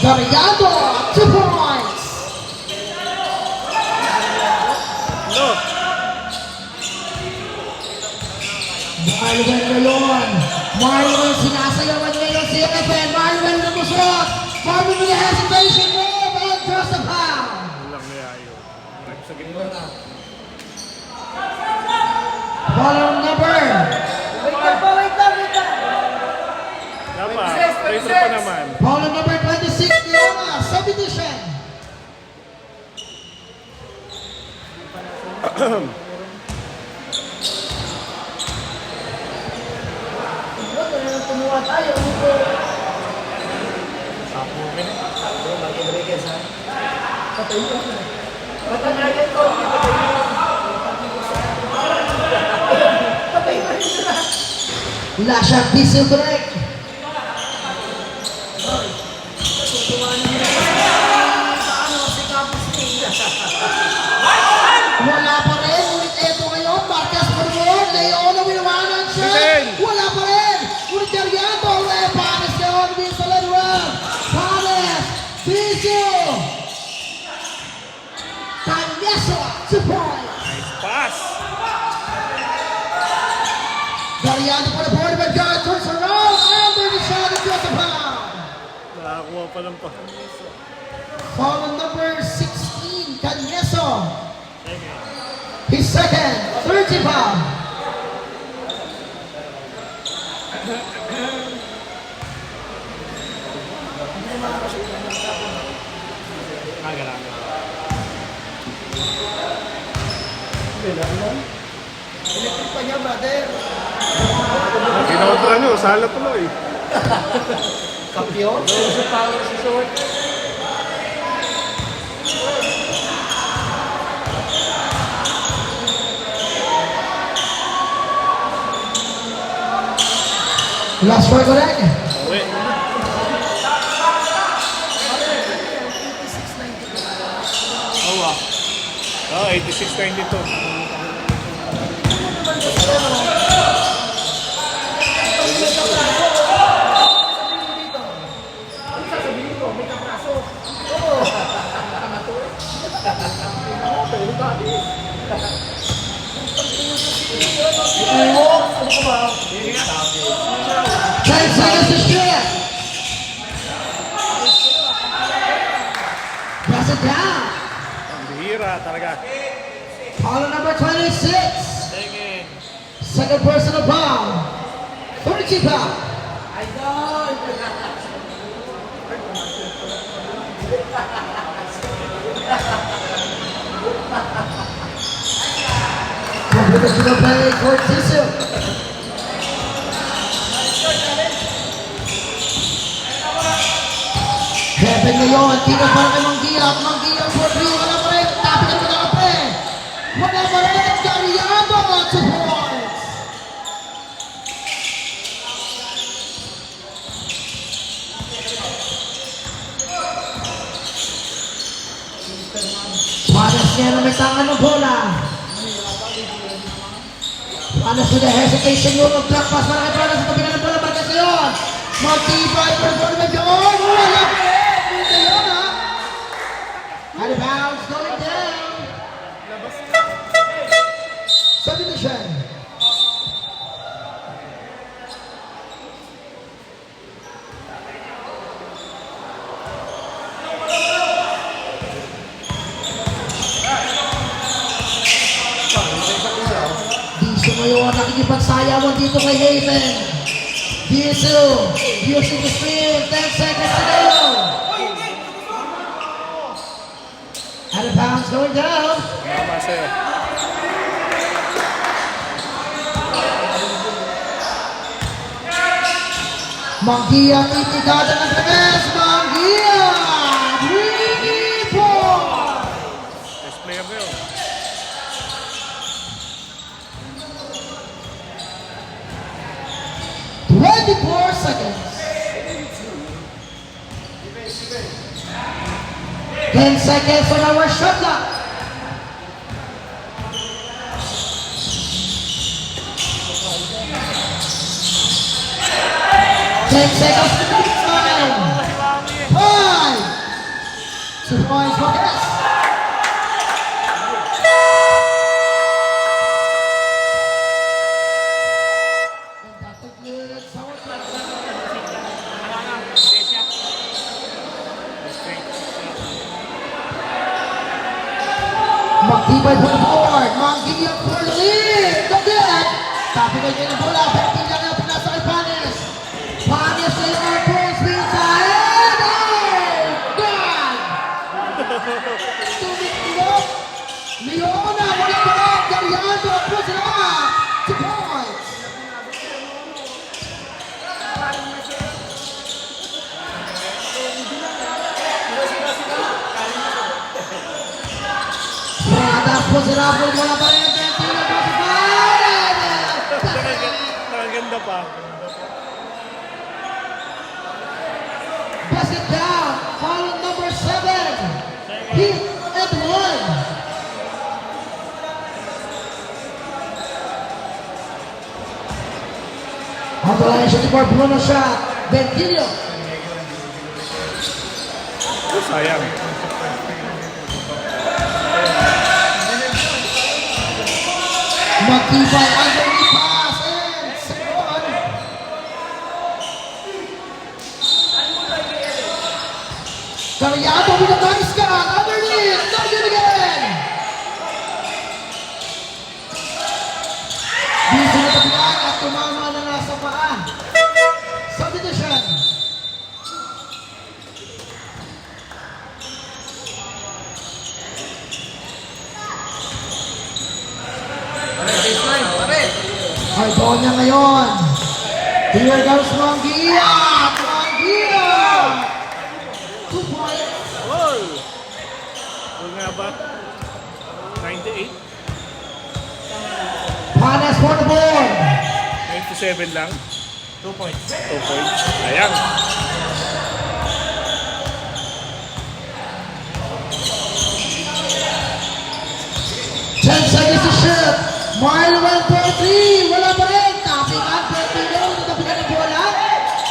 Garriado. 2 points. Look. Marlon ngayon. Marlon sinasayawan ngayon si FN. Marlon lumusot. Marlon with a hesitation move and draws the foul. Walang niya yun. Sa gitna. Follow number. Dapat. Tracer pa naman. Follow number 26. Leona. Subdivision. Last shot, Diesel correct. Wala pa rin. Ngunit eto ngayon, Marquez Pormon. Leona winawanan siya. Bitin. Wala pa rin. Ngunit Garriado. Pares ngayon. Vince Aladra. Pares. Diesel. Canyeso. 2 points. Pass. Garriado for the board, but God turns around. Under the shot of Joseph Howe. Nakakuha pa ng pa. Foul on number 16, Canyeso. His second, 30 foul. Kinautra nyo. Sala tuloy. Kampiyon? Gusto power si Sword. Last word correct. Uwi. Awa. Oh, 86-92. Ten seconds to shoot. Pass it down. Ang bihira talaga. Foul on number 26. Sige. Second personal foul. 32 foul. Competition play for Tisu. ngayon. Tika para kay Manggia. Manggia for 3. Wala pa rin. Tapos na pa kape. Wala pa rin. Gariado. 2 points. Juanes niya na may tangan ng bola. Juanes with a hesitation yun. Mag-track pass para kay Juanes. Sa tabi ng bola. Markas na yun. Mag-tibay for the bola. Yun. Wala pa rin. Dito yun ha. Out of bounds. Going down. Substitution. Diso ngayon, nakikipagsayawan dito kay Hayden. Diso, using the screen, 10 seconds to go. Out of bounds, going down. Tama sa'yo. Manggia, itigada ng Tremes. Manggia! 3 points! Best player mo yun. Seconds. 10 seconds on our shot clock. Seconds to beat time. 5. 2 points for Guess. And that concludes our Magtibay for the board. Manggia for the lead. The dead. Tapi kayo ng bola. Pagting lang ang pinasa kay Panes. Panes sa yung points. Pinsa. And God! Tumikilok. Leona. Wala pa rin. Gariado. Pro sila. 2 points. Atas po si Rafael. Wala pa rin. Tino po si Panes. Nakaganda pa. Pass it down. Foul number 7. Hit and 1. On the line, shooting for Bruno shot. Bentillo. Sayang. Magtibay underneath pass and second. Cariato with a nice cut underneath. Done it again. Dito na tabihan at tumama na nasa paa. Substitution. Ay, ball niya ngayon. Here goes Manggia. Manggia. 2 points. Wow! Huwag nga ba? 98? Panes for the board. 97 lang. 2 points. 2 points. Sayang. Ten seconds to shoot. Marlon for 3. Wala pa rin. Tapping up. Bentillo. Natapigan ng bola.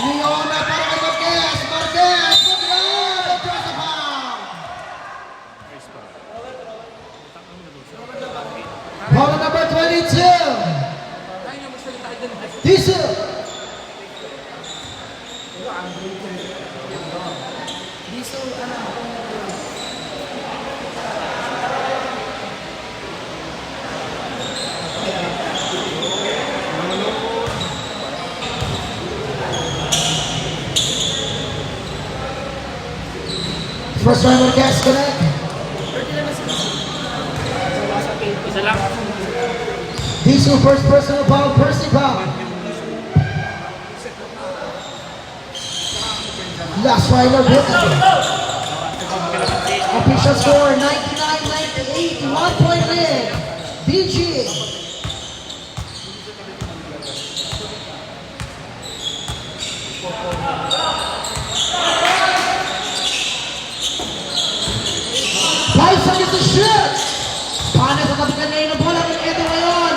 Leona para kay Marquez. Marquez. Paglag. Across the foul. Ball number 22. Disu. First time Marquez connect. Isa lang. Disu first personal foul. Percy foul. Last final hit. Official score 99-98. 1 point lead. DG. Five seconds to shoot. Paano sa tabi kanina ng bola? Ito ngayon.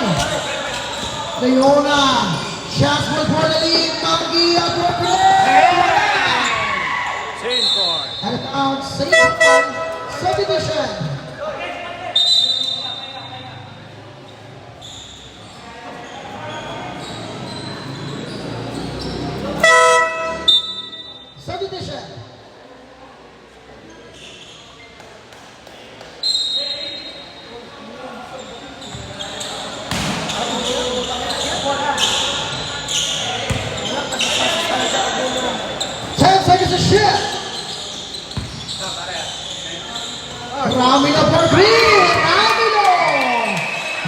Leona. Shots will for the lead. Mangia for play. Same court. At out, same one, subdivision. Subdivision. Ten seconds to shoot. Ramilo for green. Ramilo.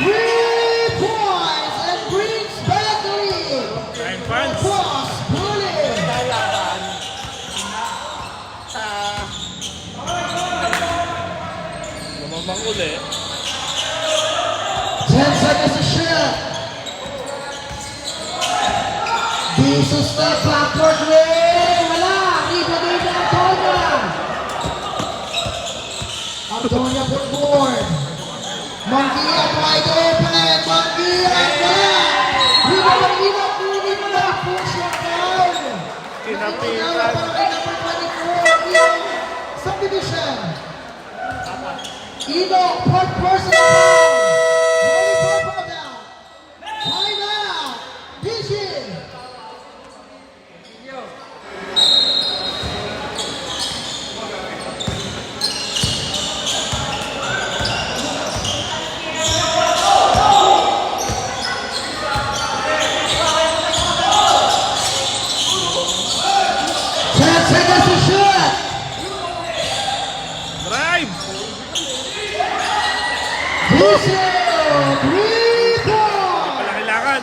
3 points and brings back the lead. 9 points. Cross bullet. Lalaban sa Lumamang uli. 10 seconds to shoot. Jesus step backward way. Wala. Rebound na Antonia. Antonia for board. Mangia wide open. Mangia. Wala. Rebound ng Ina. Kunin mo na. Push your down. Tinapitan. Subdivision. Ino, part personal foul. Rolling purple down. Time out. DJ. Seconds to shoot. Drive! Diesel, 3 points. Wala kailangan.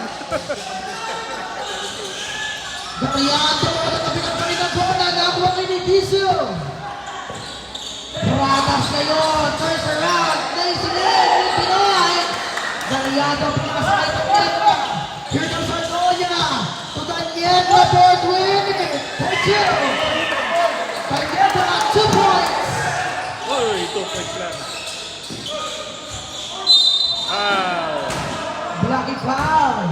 Gariado, natabi ng kanilang bola. Nakuha kayo ni Diesel. Radas ngayon. First round. Naisilid. Yung Pinoy. Gariado, pinakasakay ng Niebla. Here comes Arnoya. To the Niebla board win. For 2. By Niebla, 2 points. Uy, 2 points lang. Wow. Blocking foul.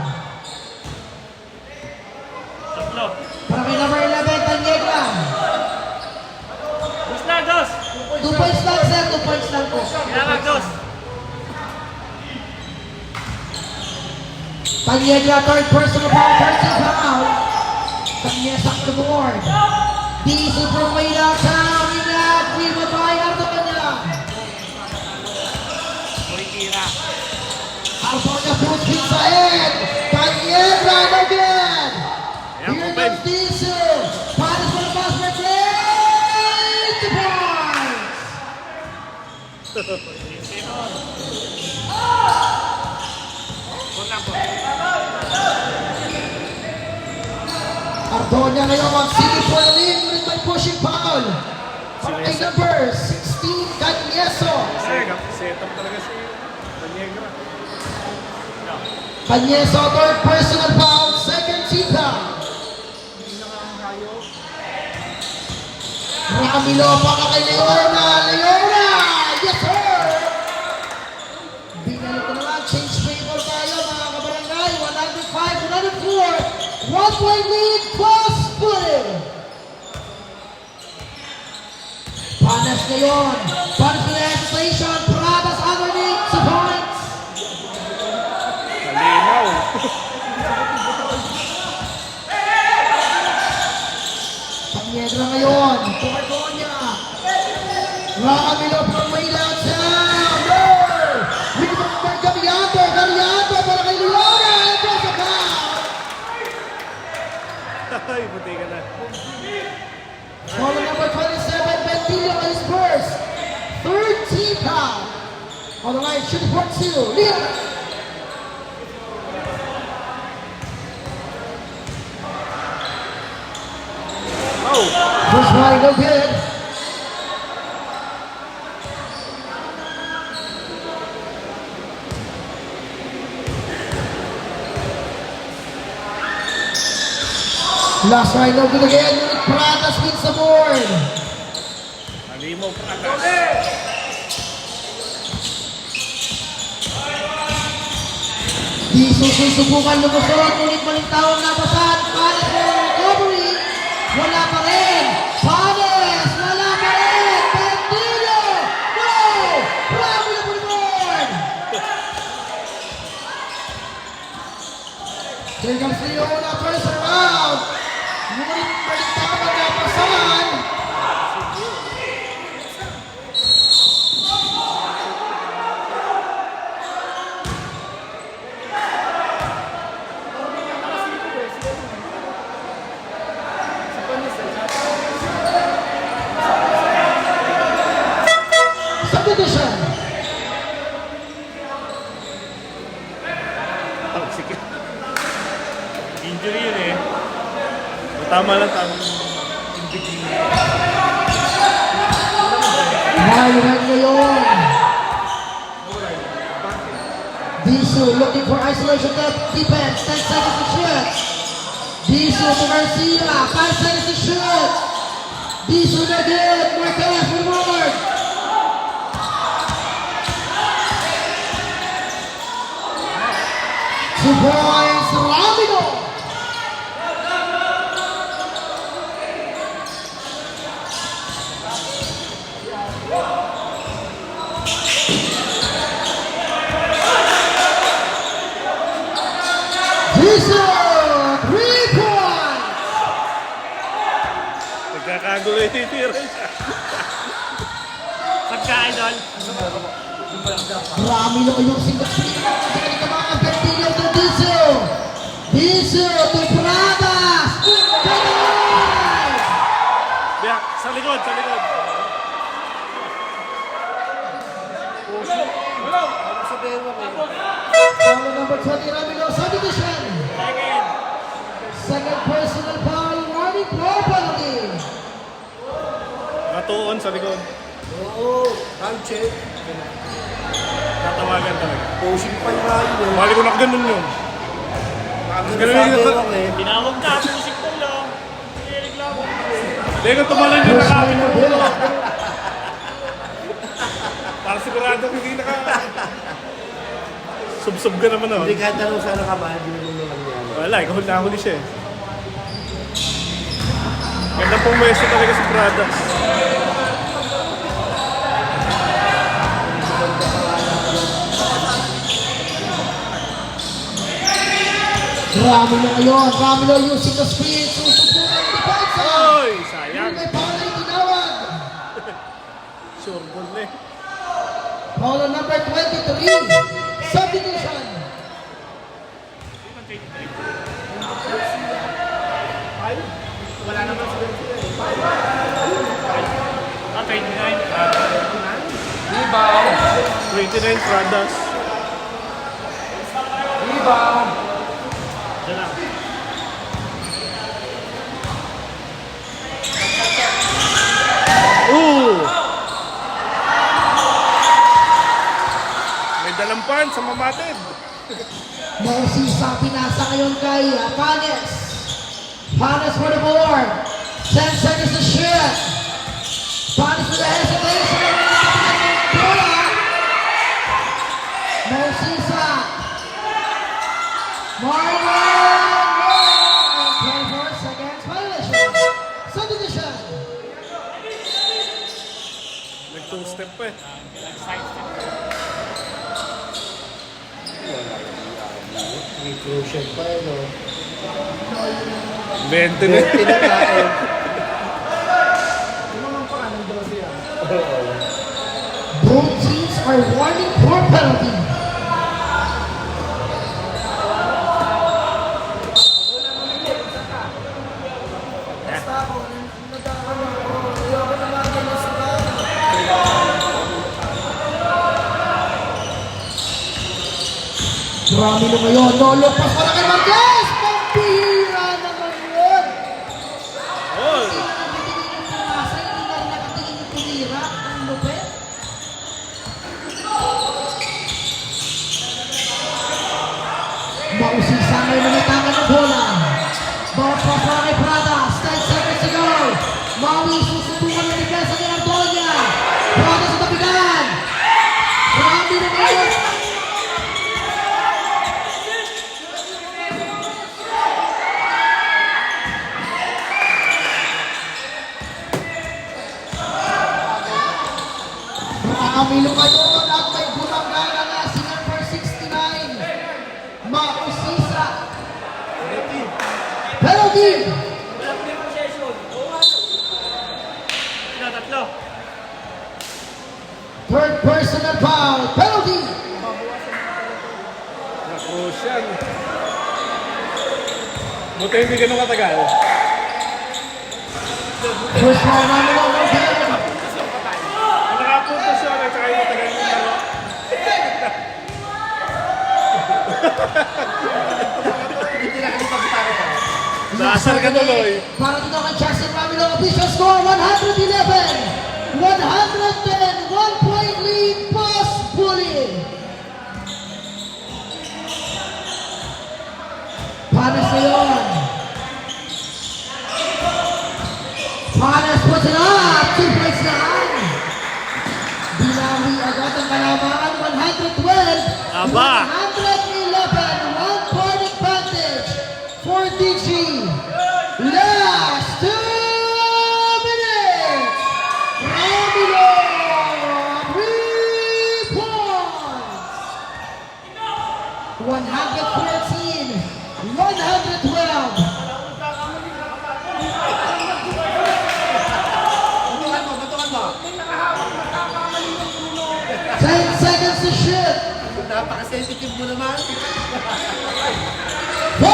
Tatlo. Para kay number 11, Tanyega. Dos na, dos! 2 points lang, sir. 2 points lang po. Kailangan, dos! Tanyega, third personal foul, 13 foul. Tanyega sa the board. Diesel from way downtown. Ingat, rebound by Arto Kanya. Morikira. Artonia puts inside. Tanyega again. Ayan, Here open. comes Diesel. Paris for the pass for 8 points. Artonia ngayon ang city for the lead. Ngunit may pushing foul. Para kay number 16, Canyeso. Setup talaga si Daniegra. Canyeso, third personal foul, second team foul. Ramilo para kay Leona. Leona! Yes, sir! Binalik ko na lang. Change favor tayo, mga kabarangay. 105, 104. 1 point lead, cross footed. Panas ngayon. Panas na yung station. Pradas underneath. 2 points. Malinaw. Pagniedra ngayon. Tumardonia. Ramilo from way downtown. No! Rebound by Gariato. Gariato para kay Leona. And there's a foul. Ay, buti ka na. Follow number 27, Bentillo on his first. Third team foul. On the line, shooting for 2. Leona. Oh! First one, no good. Last right now, good again. Ngunit Pradas wins the board. Malimo Pradas. Di susubukan lumusot, ngunit malintawang nabasan. Panes for recovery. Wala pa rin. Panes, wala pa rin. Pendillo. No! Bravo na po the board. Here comes Leona, turns around. Ngunit malintawang nabasan. Subdivision. Oh, sige. Injury yun eh. Tama lang, tama. Highway ngayon. Disu looking for isolation defense. 10 seconds to shoot. Disu to Garcia. 5 seconds to shoot. Disu na good. Marquez for the board. Two points. Ramigo. Disu. 3 points. Nagkakagulo yung titira siya. Pagka-idol. Marami na kayong single screen. Sige ka mga Bertillo to Disu. Disu to Pradas. Goal! Biyak, sa likod, sa likod. Sabihin mo kayo. Foul number 20, Ramiro Subdivision. Second personal foul, warning pro penalty. Matuon sa likod. Oo, time check. Tatawagan talaga. Pushing pa yung rayo eh. Mali ko na ganun yun. Ganun sabi ko eh. Tinawag ka, musik ko lang. Nireklamo. Hindi ko tumalan yung nakapit mo. Para sigurado hindi naka... Sub-sub ka naman oh. Hindi kahit anong sana ka ba, hindi mo naman yan. Wala, ikaw na siya eh. Ganda pong maestro talaga si Pradas. Ramiro ngayon, Ramiro using the speed, susupukan ang depensa. Oy, sayang. May foul na itinawag. Sure goal na eh. Foul number 23, Subdivision. Wala naman sa 29. 29 Pradas. Diyan lang. May dalampan sa mamatid. Mausisa, pinasa ngayon kay Panes. Panes for the board. 10 seconds to shoot. Panes with the hesitation. Bola. Mausisa. Marlon. And 24 seconds violation. Subdivision. Nag-two-step pa eh. May crucial pa eh, no? 20 na. Pinakain. Both teams are warning for penalty. Marami na ngayon. No look pass para kay Marquez. Pambira naman yun. Oh, Nasa hindi na rin nakatingin yung tumira. Ang lupit. Mausisa ngayon na natangan ng bola. Bawat pass para kay Pradas. Ramilo Cayon at may Bulangana na si number 69. Mausisa. Penalty. Tatlo. Third personal foul. Penalty. Crucial. Buti hindi ganun katagal. First round Ramilo again. Kung nakapunta siya, at saka yung matagal yung laro. Hindi na kami pagkakita pa. Dasar ka tuloy. Para dito kay Justin Ramilo. Official score 111. 110. 1 point lead. Pass bully. Panas na yun. Panas puts it up. 2 points na. Binawi agad ang kalabangan. 112. Aba. 111. 1 point advantage for DG. Last 2 minutes. Ramilo. 3 points. 114. 112. Batukan mo. 10 seconds to shoot. Napaka-sensitive mo naman. 5.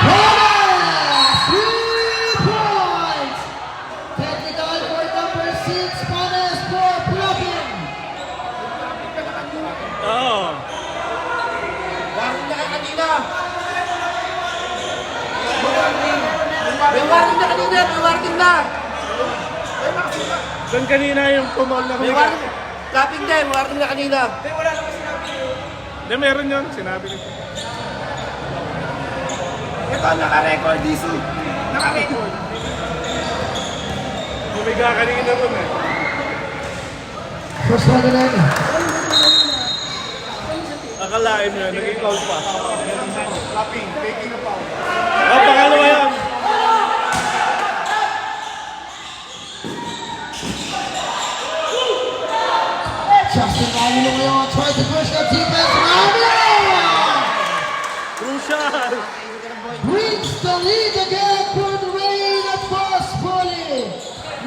Panas! 3 points. Technical for number 6. Panas for blocking. Oo. Warning na kayo kanina. May warning na kanina. May warning na. Doon kanina yung pumaul na May warning. Clapping din. Warning na kanina. Hindi, meron yun. Sinabi nito. Ito, naka-record, DC. Naka-record. Bumiga kanina ron eh. First one again. Akalain mo yun, naging foul pa. Clapping, taking a foul. Oh, pangalawa yan. Justin Ramilo ngayon. Try to push the defense. Ramilo! Crucial. Brings the lead again for the Rain of Boss Bully.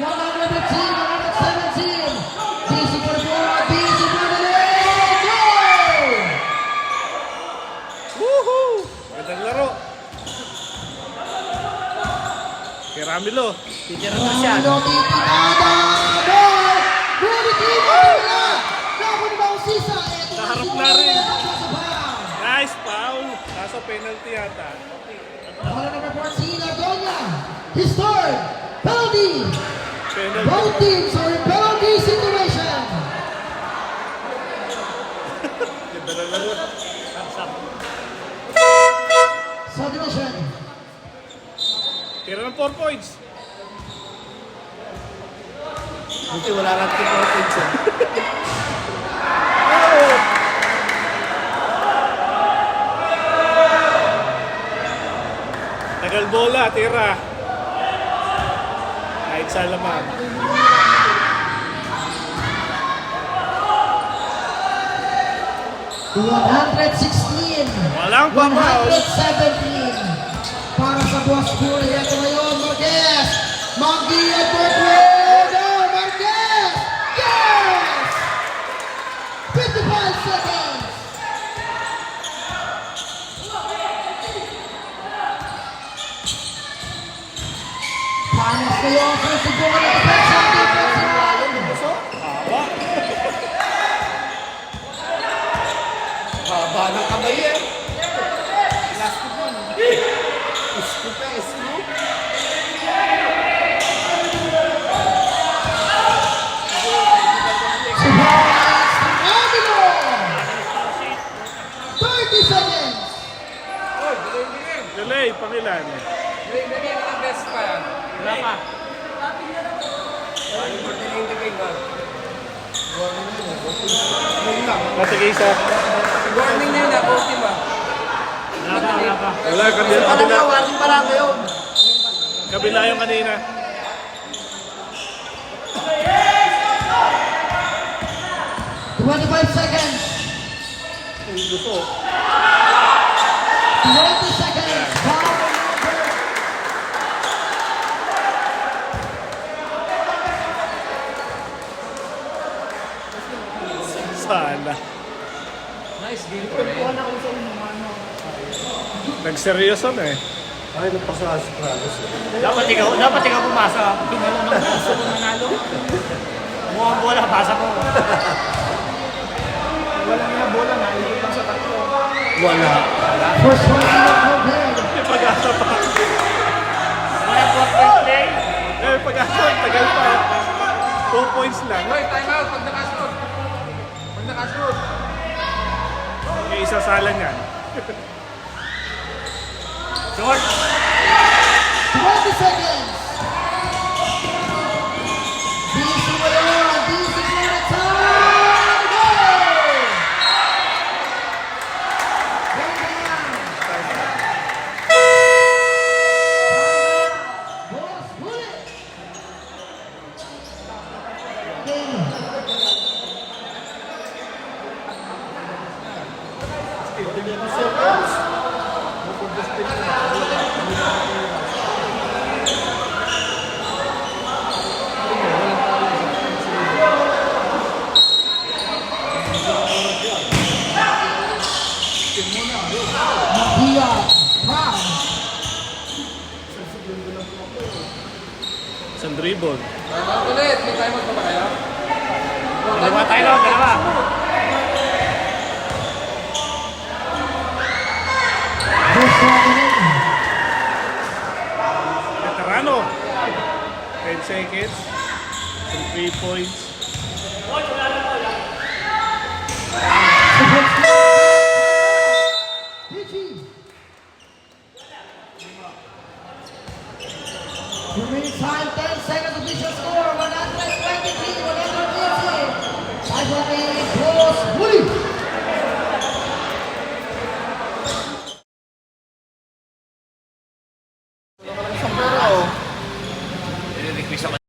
115, 117. DC for the board. DC for the lead. Go! Woohoo! Magandang laro. Kay Ramilo. Titira na siya. Ramilo titinada. Ball! Ready to go! Laban ni Mausisa. Ito Sa harap si na rin. Warren. Sasabaw. Nice foul. Nasa penalty yata. Ball number 14, Adonia. His third. Penalty. Penalty. Both teams are in penalty situation. Ganda na laro. Submission. Tira ng 4 points. Buti wala lang ito for points eh. Tagal bola, tira. Kahit sa laman. Walang pa-foul. 117 para sa Boss Bully. Ito ngayon, Marquez. Maggi at Bertrand. Oh, Marquez! Yes! 55 seconds. Panas ngayon sa siguro na defensive line. Haba ng kamay eh. Last one. Isko pa, isko. Ramilo! 30 seconds. Delay, pangilan. Bigay ka ng best pa yan. Wala pa. Natigay isa. Warning na yun ah, both team ah. Wala, kabila. Parang Kabila, warning pa lang ngayon. kabila yung kanina. 25 seconds. Gusto. 20 seconds. Foul number. Sana. Nice game. Nagseryoso na eh. Ay, nagpasa si Kratos. Dapat ikaw pumasa. Tingnan mo ng puso mo nanalo. Mukhang bola, pasa mo. Wala nga bola, naikot lang sa tatlo. Wala. First one out of May pag-asa pa. Wala po first play. May pag-asa. Tagal pa. 2 points lang. Hoy, time out pag nakashoot. Pag nakashoot. May isasalan yan. Short. 20 seconds. DC Mayor, DC Maritime. Go! Boss, huli. Game. Dia, Brown. Isang dribble. Time out ulit. May time out pa ba kayo? Dalawa tayo lang, dalawa. First one in. Veterano. 10 seconds. Some 3 points. Remaining time 10 seconds. Official score 123, 180. 5 Boss Bully.